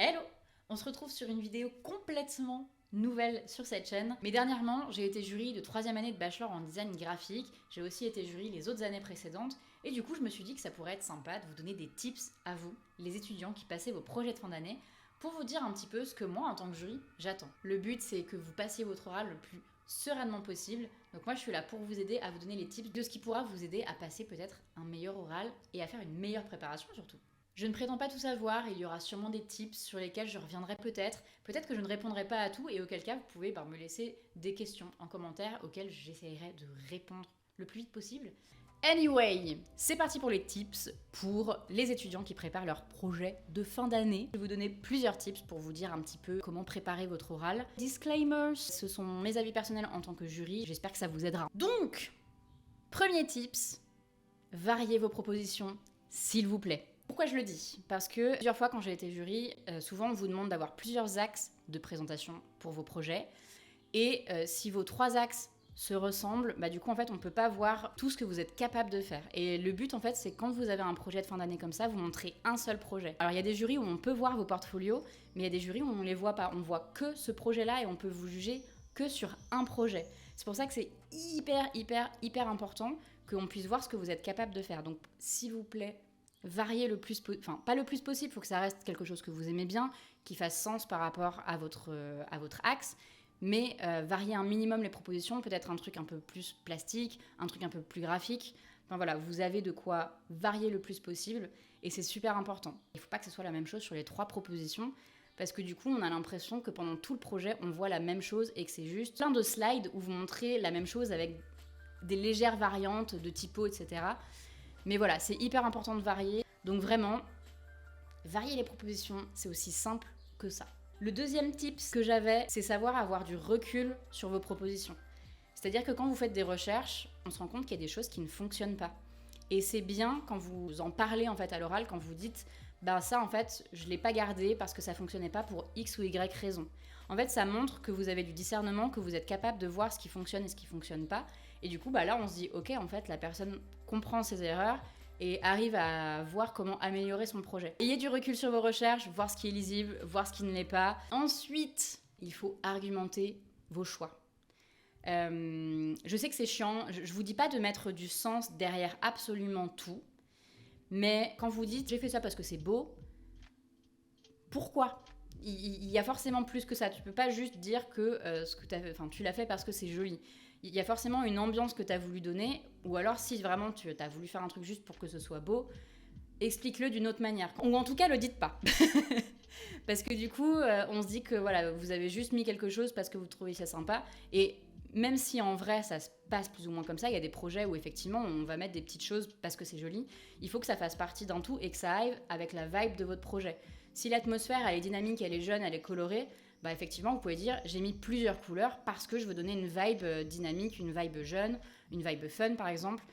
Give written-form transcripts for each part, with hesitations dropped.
Hello! On se retrouve sur une vidéo complètement nouvelle sur cette chaîne. Mais dernièrement, j'ai été jury de 3e année de bachelor en design graphique. J'ai aussi été jury les autres années précédentes. Et du coup, je me suis dit que ça pourrait être sympa de vous donner des tips à vous, les étudiants qui passez vos projets de fin d'année, pour vous dire un petit peu ce que moi, en tant que jury, j'attends. Le but, c'est que vous passiez votre oral le plus sereinement possible. Donc moi, je suis là pour vous aider à vous donner les tips de ce qui pourra vous aider à passer peut-être un meilleur oral et à faire une meilleure préparation surtout. Je ne prétends pas tout savoir, il y aura sûrement des tips sur lesquels je reviendrai peut-être que je ne répondrai pas à tout et auquel cas vous pouvez me laisser des questions en commentaire auxquelles j'essaierai de répondre le plus vite possible. Anyway, c'est parti pour les tips pour les étudiants qui préparent leur projet de fin d'année. Je vais vous donner plusieurs tips pour vous dire un petit peu comment préparer votre oral. Disclaimers, ce sont mes avis personnels en tant que jury, j'espère que ça vous aidera. Donc, premier tips, variez vos propositions, s'il vous plaît. Pourquoi je le dis? Parce que plusieurs fois quand j'ai été jury, souvent on vous demande d'avoir plusieurs axes de présentation pour vos projets. Et si vos 3 axes se ressemblent, du coup en fait on ne peut pas voir tout ce que vous êtes capable de faire. Et le but en fait c'est quand vous avez un projet de fin d'année comme ça, vous montrez un seul projet. Alors il y a des jurys où on peut voir vos portfolios, mais il y a des jurys où on ne les voit pas. On voit que ce projet-là et on peut vous juger que sur un projet. C'est pour ça que c'est hyper important qu'on puisse voir ce que vous êtes capable de faire. Donc s'il vous plaît, variez le plus possible, enfin pas le plus possible, il faut que ça reste quelque chose que vous aimez bien, qui fasse sens par rapport à votre axe, mais variez un minimum les propositions, peut-être un truc un peu plus plastique, un truc un peu plus graphique. Enfin voilà, vous avez de quoi varier le plus possible et c'est super important. Il ne faut pas que ce soit la même chose sur les 3 propositions parce que du coup on a l'impression que pendant tout le projet on voit la même chose et que c'est juste plein de slides où vous montrez la même chose avec des légères variantes de typo, etc. Mais voilà, c'est hyper important de varier. Donc vraiment, varier les propositions, c'est aussi simple que ça. Le deuxième tips que j'avais, c'est savoir avoir du recul sur vos propositions. C'est-à-dire que quand vous faites des recherches, on se rend compte qu'il y a des choses qui ne fonctionnent pas. Et c'est bien quand vous en parlez en fait à l'oral, quand vous dites ça en fait, je l'ai pas gardé parce que ça fonctionnait pas pour X ou Y raison. En fait, ça montre que vous avez du discernement, que vous êtes capable de voir ce qui fonctionne et ce qui fonctionne pas. Et du coup, là, on se dit, ok, en fait, la personne comprend ses erreurs et arrive à voir comment améliorer son projet. Ayez du recul sur vos recherches, voir ce qui est lisible, voir ce qui ne l'est pas. Ensuite, il faut argumenter vos choix. Je sais que c'est chiant, je vous dis pas de mettre du sens derrière absolument tout, mais quand vous dites j'ai fait ça parce que c'est beau, pourquoi ? Il y a forcément plus que ça. Tu peux pas juste dire que ce que tu l'as fait parce que c'est joli. Il y a forcément une ambiance que tu as voulu donner, ou alors si vraiment tu as voulu faire un truc juste pour que ce soit beau, explique-le d'une autre manière. Ou en tout cas, le dites pas. Parce que du coup, on se dit que voilà, vous avez juste mis quelque chose parce que vous trouvez ça sympa. Et même si en vrai, ça se passe plus ou moins comme ça, il y a des projets où effectivement, on va mettre des petites choses parce que c'est joli. Il faut que ça fasse partie d'un tout et que ça aille avec la vibe de votre projet. Si l'atmosphère, elle est dynamique, elle est jeune, elle est colorée, effectivement, vous pouvez dire j'ai mis plusieurs couleurs parce que je veux donner une vibe dynamique, une vibe jeune, une vibe fun par exemple.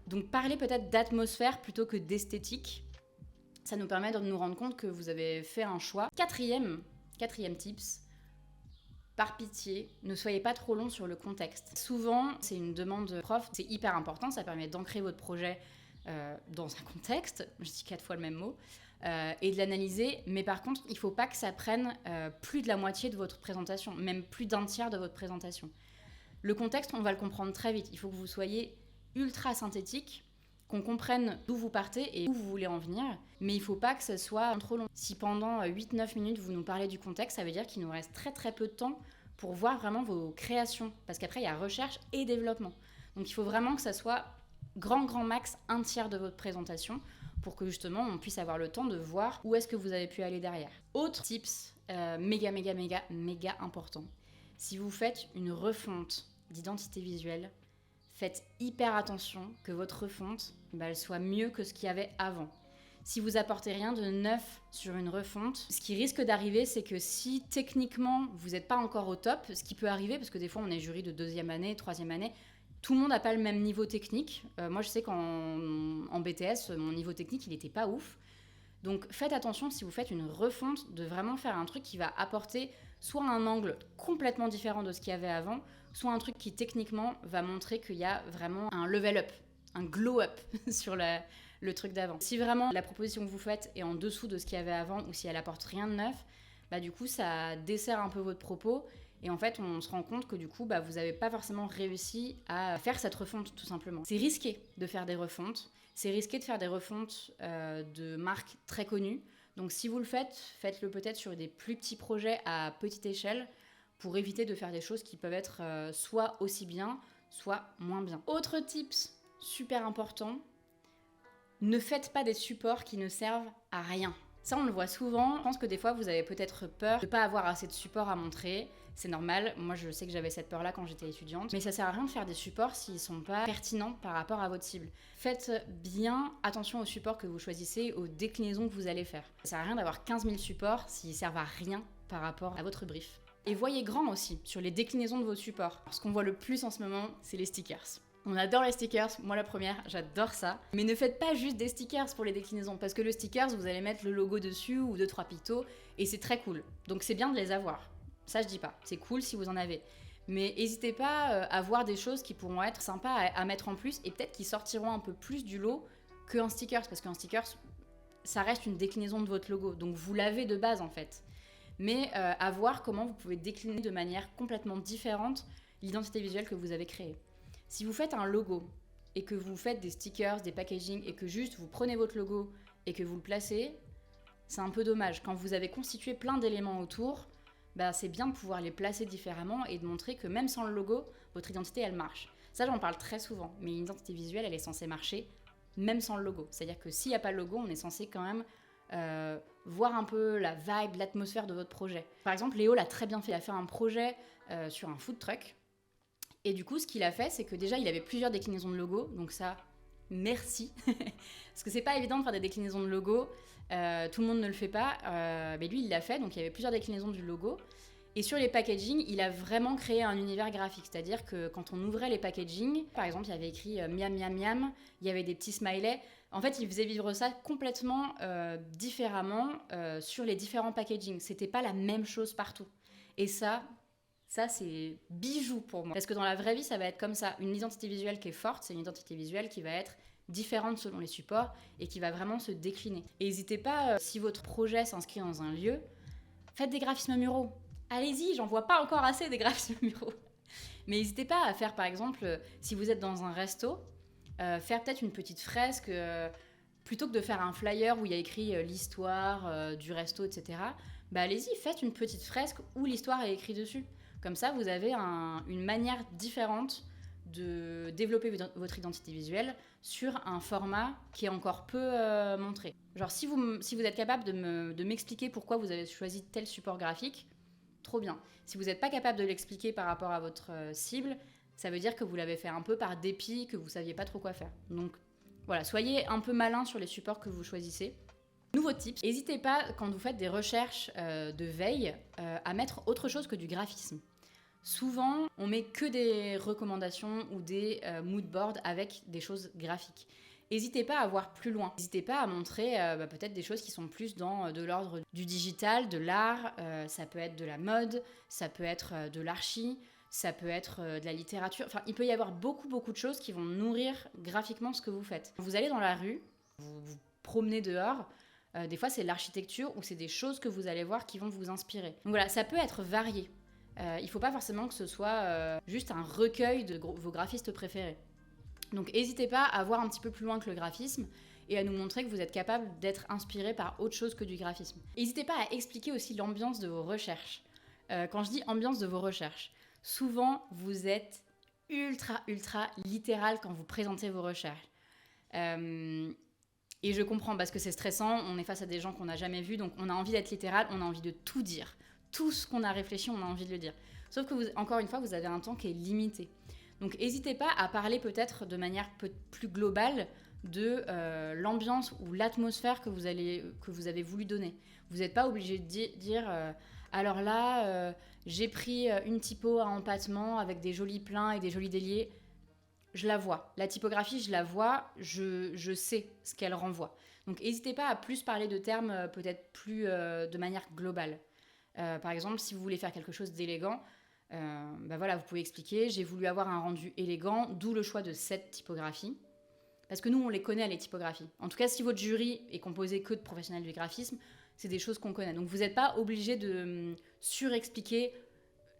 Donc parlez peut-être d'atmosphère plutôt que d'esthétique. Ça nous permet de nous rendre compte que vous avez fait un choix. Quatrième tips, par pitié, ne soyez pas trop long sur le contexte. Souvent, c'est une demande de prof, c'est hyper important, ça permet d'ancrer votre projet dans un contexte, je dis 4 fois le même mot, et de l'analyser, mais par contre, il ne faut pas que ça prenne plus de la moitié de votre présentation, même plus d'un tiers de votre présentation. Le contexte, on va le comprendre très vite, il faut que vous soyez ultra synthétique, qu'on comprenne d'où vous partez et où vous voulez en venir, mais il ne faut pas que ce soit trop long. Si pendant 8-9 minutes vous nous parlez du contexte, ça veut dire qu'il nous reste très peu de temps pour voir vraiment vos créations, parce qu'après il y a recherche et développement. Donc il faut vraiment que ça soit grand max un tiers de votre présentation pour que justement on puisse avoir le temps de voir où est-ce que vous avez pu aller derrière. Autre tips méga important. Si vous faites une refonte d'identité visuelle, faites hyper attention que votre refonte elle soit mieux que ce qu'il y avait avant. Si vous apportez rien de neuf sur une refonte, ce qui risque d'arriver, c'est que si techniquement vous n'êtes pas encore au top, ce qui peut arriver, parce que des fois on est jury de 2e année, 3e année, tout le monde n'a pas le même niveau technique. Moi je sais qu'en BTS, mon niveau technique il n'était pas ouf. Donc faites attention si vous faites une refonte de vraiment faire un truc qui va apporter soit un angle complètement différent de ce qu'il y avait avant, soit un truc qui techniquement va montrer qu'il y a vraiment un level up, un glow up sur le truc d'avant. Si vraiment la proposition que vous faites est en dessous de ce qu'il y avait avant ou si elle apporte rien de neuf, bah du coup ça dessert un peu votre propos et en fait on se rend compte que du coup bah, vous n'avez pas forcément réussi à faire cette refonte tout simplement. C'est risqué de faire des refontes, c'est risqué de faire des refontes de marques très connues. Donc si vous le faites, faites-le peut-être sur des plus petits projets à petite échelle pour éviter de faire des choses qui peuvent être soit aussi bien, soit moins bien. Autre tips super important, ne faites pas des supports qui ne servent à rien. Ça, on le voit souvent. Je pense que des fois, vous avez peut-être peur de ne pas avoir assez de supports à montrer. C'est normal. Moi, je sais que j'avais cette peur-là quand j'étais étudiante. Mais ça sert à rien de faire des supports s'ils ne sont pas pertinents par rapport à votre cible. Faites bien attention aux supports que vous choisissez, aux déclinaisons que vous allez faire. Ça sert à rien d'avoir 15 000 supports s'ils servent à rien par rapport à votre brief. Et voyez grand aussi sur les déclinaisons de vos supports. Ce qu'on voit le plus en ce moment, c'est les stickers. On adore les stickers, moi la première, j'adore ça. Mais ne faites pas juste des stickers pour les déclinaisons, parce que le stickers, vous allez mettre le logo dessus ou 2-3 pictos, et c'est très cool. Donc c'est bien de les avoir. Ça je dis pas, c'est cool si vous en avez. Mais n'hésitez pas à voir des choses qui pourront être sympas à mettre en plus, et peut-être qui sortiront un peu plus du lot qu'un stickers, parce qu'un stickers, ça reste une déclinaison de votre logo, donc vous l'avez de base en fait. Mais à voir comment vous pouvez décliner de manière complètement différente l'identité visuelle que vous avez créée. Si vous faites un logo et que vous faites des stickers, des packaging et que juste vous prenez votre logo et que vous le placez, c'est un peu dommage. Quand vous avez constitué plein d'éléments autour, bah, c'est bien de pouvoir les placer différemment et de montrer que même sans le logo, votre identité, elle marche. Ça, j'en parle très souvent, mais une identité visuelle, elle est censée marcher même sans le logo. C'est-à-dire que s'il n'y a pas le logo, on est censé quand même voir un peu la vibe, l'atmosphère de votre projet. Par exemple, Léo l'a très bien fait. Il a fait un projet sur un food truck. Et du coup, ce qu'il a fait, c'est que déjà, il avait plusieurs déclinaisons de logo. Donc ça, merci. Parce que c'est pas évident de faire des déclinaisons de logo. Tout le monde ne le fait pas. Mais lui, il l'a fait. Donc il y avait plusieurs déclinaisons du logo. Et sur les packaging, il a vraiment créé un univers graphique. C'est-à-dire que quand on ouvrait les packaging, par exemple, il y avait écrit miam miam miam, il y avait des petits smileys. En fait, il faisait vivre ça complètement différemment sur les différents packaging. C'était pas la même chose partout. Et ça, c'est bijou pour moi. Parce que dans la vraie vie, ça va être comme ça. Une identité visuelle qui est forte, c'est une identité visuelle qui va être différente selon les supports et qui va vraiment se décliner. Et n'hésitez pas, si votre projet s'inscrit dans un lieu, faites des graphismes muraux. Allez-y, j'en vois pas encore assez des graphismes muraux. Mais n'hésitez pas à faire, par exemple, si vous êtes dans un resto, faire peut-être une petite fresque, plutôt que de faire un flyer où il y a écrit l'histoire du resto, etc. Bah allez-y, faites une petite fresque où l'histoire est écrite dessus. Comme ça, vous avez une manière différente de développer votre identité visuelle sur un format qui est encore peu montré. Genre, si vous êtes capable de m'expliquer pourquoi vous avez choisi tel support graphique, trop bien. Si vous n'êtes pas capable de l'expliquer par rapport à votre cible, ça veut dire que vous l'avez fait un peu par dépit, que vous ne saviez pas trop quoi faire. Donc voilà, soyez un peu malin sur les supports que vous choisissez. Nouveau tip, n'hésitez pas quand vous faites des recherches de veille à mettre autre chose que du graphisme. Souvent, on met que des recommandations ou des mood boards avec des choses graphiques. N'hésitez pas à voir plus loin. N'hésitez pas à montrer peut-être des choses qui sont plus dans de l'ordre du digital, de l'art. Ça peut être de la mode, ça peut être de l'archi, ça peut être de la littérature. Enfin, il peut y avoir beaucoup de choses qui vont nourrir graphiquement ce que vous faites. Vous allez dans la rue, vous promenez dehors. Des fois, c'est l'architecture ou c'est des choses que vous allez voir qui vont vous inspirer. Donc voilà, ça peut être varié. Il ne faut pas forcément que ce soit juste un recueil de vos graphistes préférés. Donc n'hésitez pas à voir un petit peu plus loin que le graphisme et à nous montrer que vous êtes capable d'être inspiré par autre chose que du graphisme. N'hésitez pas à expliquer aussi l'ambiance de vos recherches. Quand je dis ambiance de vos recherches, souvent vous êtes ultra littéral quand vous présentez vos recherches. Et je comprends parce que c'est stressant, on est face à des gens qu'on n'a jamais vus, donc on a envie d'être littéral, on a envie de tout dire. Tout ce qu'on a réfléchi, on a envie de le dire. Sauf que, encore une fois, vous avez un temps qui est limité. Donc n'hésitez pas à parler peut-être de manière plus globale de l'ambiance ou l'atmosphère que vous avez voulu donner. Vous n'êtes pas obligé de dire alors là, j'ai pris une typo à empattement avec des jolis pleins et des jolis déliés. Je la vois. La typographie, je la vois, je sais ce qu'elle renvoie. Donc n'hésitez pas à plus parler de termes peut-être plus de manière globale. Par exemple, si vous voulez faire quelque chose d'élégant, voilà, vous pouvez expliquer, j'ai voulu avoir un rendu élégant, d'où le choix de cette typographie. Parce que nous, on les connaît, les typographies. En tout cas, si votre jury est composé que de professionnels du graphisme, c'est des choses qu'on connaît. Donc vous n'êtes pas obligé de surexpliquer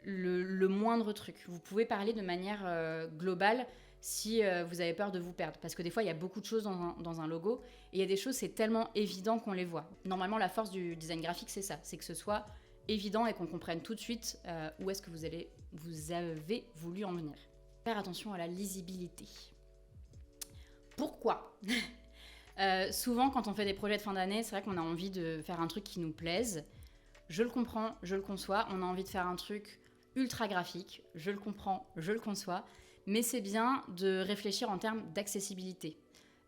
le moindre truc. Vous pouvez parler de manière globale si vous avez peur de vous perdre. Parce que des fois, il y a beaucoup de choses dans un logo, et il y a des choses, c'est tellement évident qu'on les voit. Normalement, la force du design graphique, c'est ça. C'est que ce soit évident et qu'on comprenne tout de suite où est-ce que vous avez voulu en venir. Faire attention à la lisibilité. Pourquoi souvent, quand on fait des projets de fin d'année, c'est vrai qu'on a envie de faire un truc qui nous plaise. Je le comprends, je le conçois. On a envie de faire un truc ultra graphique. Je le comprends, je le conçois. Mais c'est bien de réfléchir en termes d'accessibilité.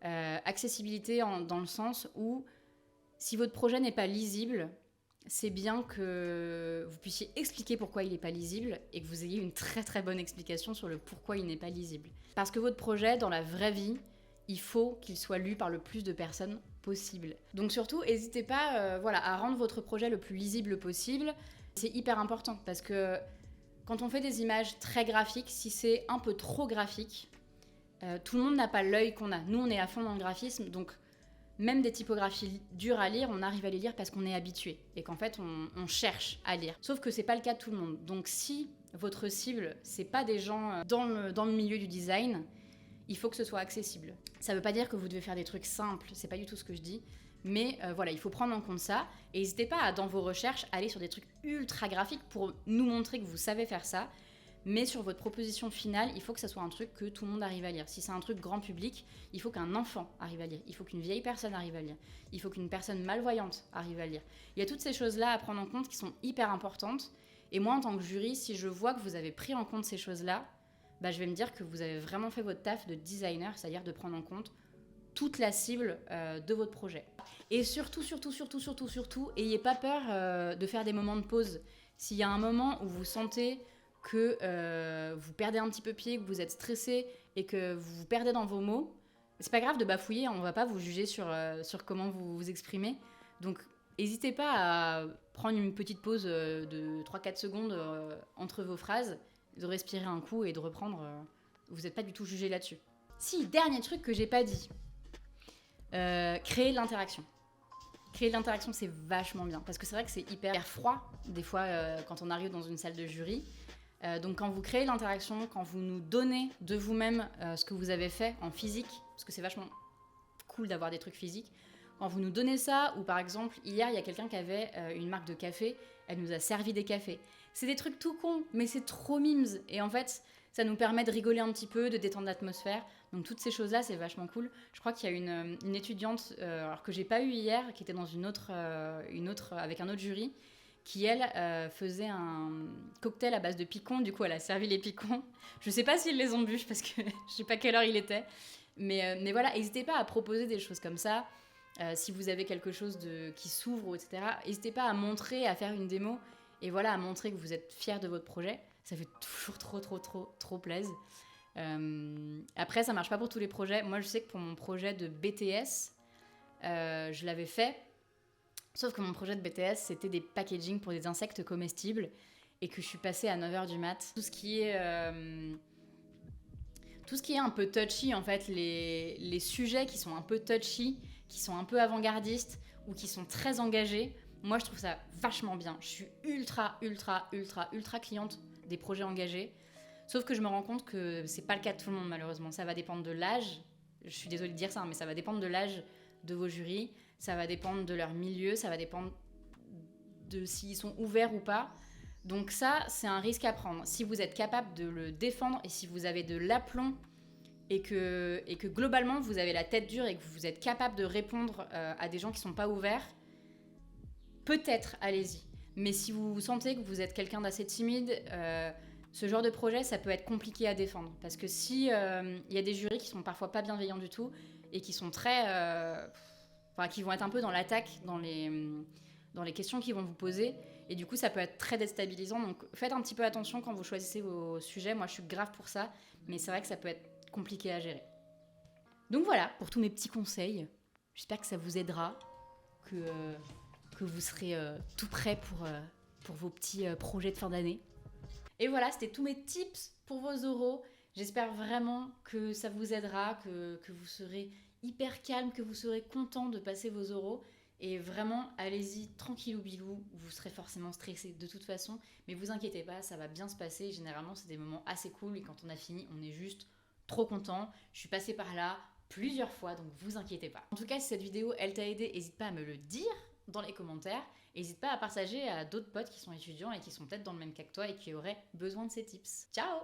Accessibilité dans le sens où, si votre projet n'est pas lisible, c'est bien que vous puissiez expliquer pourquoi il n'est pas lisible et que vous ayez une très très bonne explication sur le pourquoi il n'est pas lisible. Parce que votre projet, dans la vraie vie, il faut qu'il soit lu par le plus de personnes possible. Donc surtout, n'hésitez pas à rendre votre projet le plus lisible possible. C'est hyper important parce que quand on fait des images très graphiques, si c'est un peu trop graphique, tout le monde n'a pas l'œil qu'on a. Nous, on est à fond dans le graphisme, donc même des typographies dures à lire, on arrive à les lire parce qu'on est habitué et qu'en fait, on cherche à lire. Sauf que c'est pas le cas de tout le monde. Donc si votre cible, c'est pas des gens dans le milieu du design, il faut que ce soit accessible. Ça veut pas dire que vous devez faire des trucs simples, c'est pas du tout ce que je dis. Mais il faut prendre en compte ça. Et n'hésitez pas à, dans vos recherches, aller sur des trucs ultra graphiques pour nous montrer que vous savez faire ça. Mais sur votre proposition finale, il faut que ça soit un truc que tout le monde arrive à lire. Si c'est un truc grand public, il faut qu'un enfant arrive à lire. Il faut qu'une vieille personne arrive à lire. Il faut qu'une personne malvoyante arrive à lire. Il y a toutes ces choses-là à prendre en compte qui sont hyper importantes. Et moi, en tant que jury, si je vois que vous avez pris en compte ces choses-là, je vais me dire que vous avez vraiment fait votre taf de designer, c'est-à-dire de prendre en compte toute la cible de votre projet. Et surtout, ayez pas peur de faire des moments de pause. S'il y a un moment où vous sentez que vous perdez un petit peu pied, que vous êtes stressé et que vous vous perdez dans vos mots, c'est pas grave de bafouiller, on va pas vous juger sur comment vous vous exprimez. Donc, n'hésitez pas à prendre une petite pause de 3-4 secondes entre vos phrases, de respirer un coup et de reprendre. Vous n'êtes pas du tout jugé là-dessus. Si, dernier truc que j'ai pas dit. Créer de l'interaction. Créer de l'interaction, c'est vachement bien. Parce que c'est vrai que c'est hyper froid, des fois, quand on arrive dans une salle de jury. Donc quand vous créez l'interaction, quand vous nous donnez de vous-même ce que vous avez fait en physique, parce que c'est vachement cool d'avoir des trucs physiques, quand vous nous donnez ça, ou par exemple, hier, il y a quelqu'un qui avait une marque de café, elle nous a servi des cafés. C'est des trucs tout cons, mais c'est trop mimes. Et en fait, ça nous permet de rigoler un petit peu, de détendre l'atmosphère. Donc toutes ces choses-là, c'est vachement cool. Je crois qu'il y a une étudiante, alors que j'ai pas eu hier, qui était dans une autre avec un autre jury, qui elle faisait un cocktail à base de picons. Du coup, elle a servi les picons. Je sais pas s'ils les ont bu, parce que je sais pas quelle heure il était. Mais voilà, n'hésitez pas à proposer des choses comme ça. Si vous avez quelque chose qui s'ouvre, etc., n'hésitez pas à montrer, à faire une démo. Et voilà, à montrer que vous êtes fier de votre projet. Ça fait toujours trop plaisir. Après, ça marche pas pour tous les projets. Moi, je sais que pour mon projet de BTS, je l'avais fait. Sauf que mon projet de BTS, c'était des packaging pour des insectes comestibles. Et que je suis passée à 9h du mat. Tout ce qui est un peu touchy, en fait, les sujets qui sont un peu touchy, qui sont un peu avant-gardistes ou qui sont très engagés, moi, je trouve ça vachement bien. Je suis ultra cliente des projets engagés. Sauf que je me rends compte que c'est pas le cas de tout le monde, malheureusement. Ça va dépendre de l'âge. Je suis désolée de dire ça, mais ça va dépendre de l'âge de vos jurys. Ça va dépendre de leur milieu. Ça va dépendre de s'ils sont ouverts ou pas. Donc ça, c'est un risque à prendre. Si vous êtes capable de le défendre et si vous avez de l'aplomb et que globalement, vous avez la tête dure et que vous êtes capable de répondre à des gens qui sont pas ouverts, peut-être, allez-y. Mais si vous sentez que vous êtes quelqu'un d'assez timide, ce genre de projet, ça peut être compliqué à défendre. Parce que si y a des jurys qui sont parfois pas bienveillants du tout et qui sont qui vont être un peu dans l'attaque, dans les questions qu'ils vont vous poser. Et du coup, ça peut être très déstabilisant. Donc, faites un petit peu attention quand vous choisissez vos sujets. Moi, je suis grave pour ça. Mais c'est vrai que ça peut être compliqué à gérer. Donc voilà, pour tous mes petits conseils. J'espère que ça vous aidera. Que vous serez tout prêt pour vos petits projets de fin d'année. Et voilà, c'était tous mes tips pour vos oraux. J'espère vraiment que ça vous aidera, que vous serez hyper calme, que vous serez content de passer vos euros. Et vraiment, allez-y tranquillou bilou, vous serez forcément stressé de toute façon, mais vous inquiétez pas, ça va bien se passer. Généralement, c'est des moments assez cool et quand on a fini, on est juste trop content. Je suis passée par là plusieurs fois, donc vous inquiétez pas. En tout cas, si cette vidéo, elle t'a aidé, n'hésite pas à me le dire dans les commentaires. N'hésite pas à partager à d'autres potes qui sont étudiants et qui sont peut-être dans le même cas que toi et qui auraient besoin de ces tips. Ciao!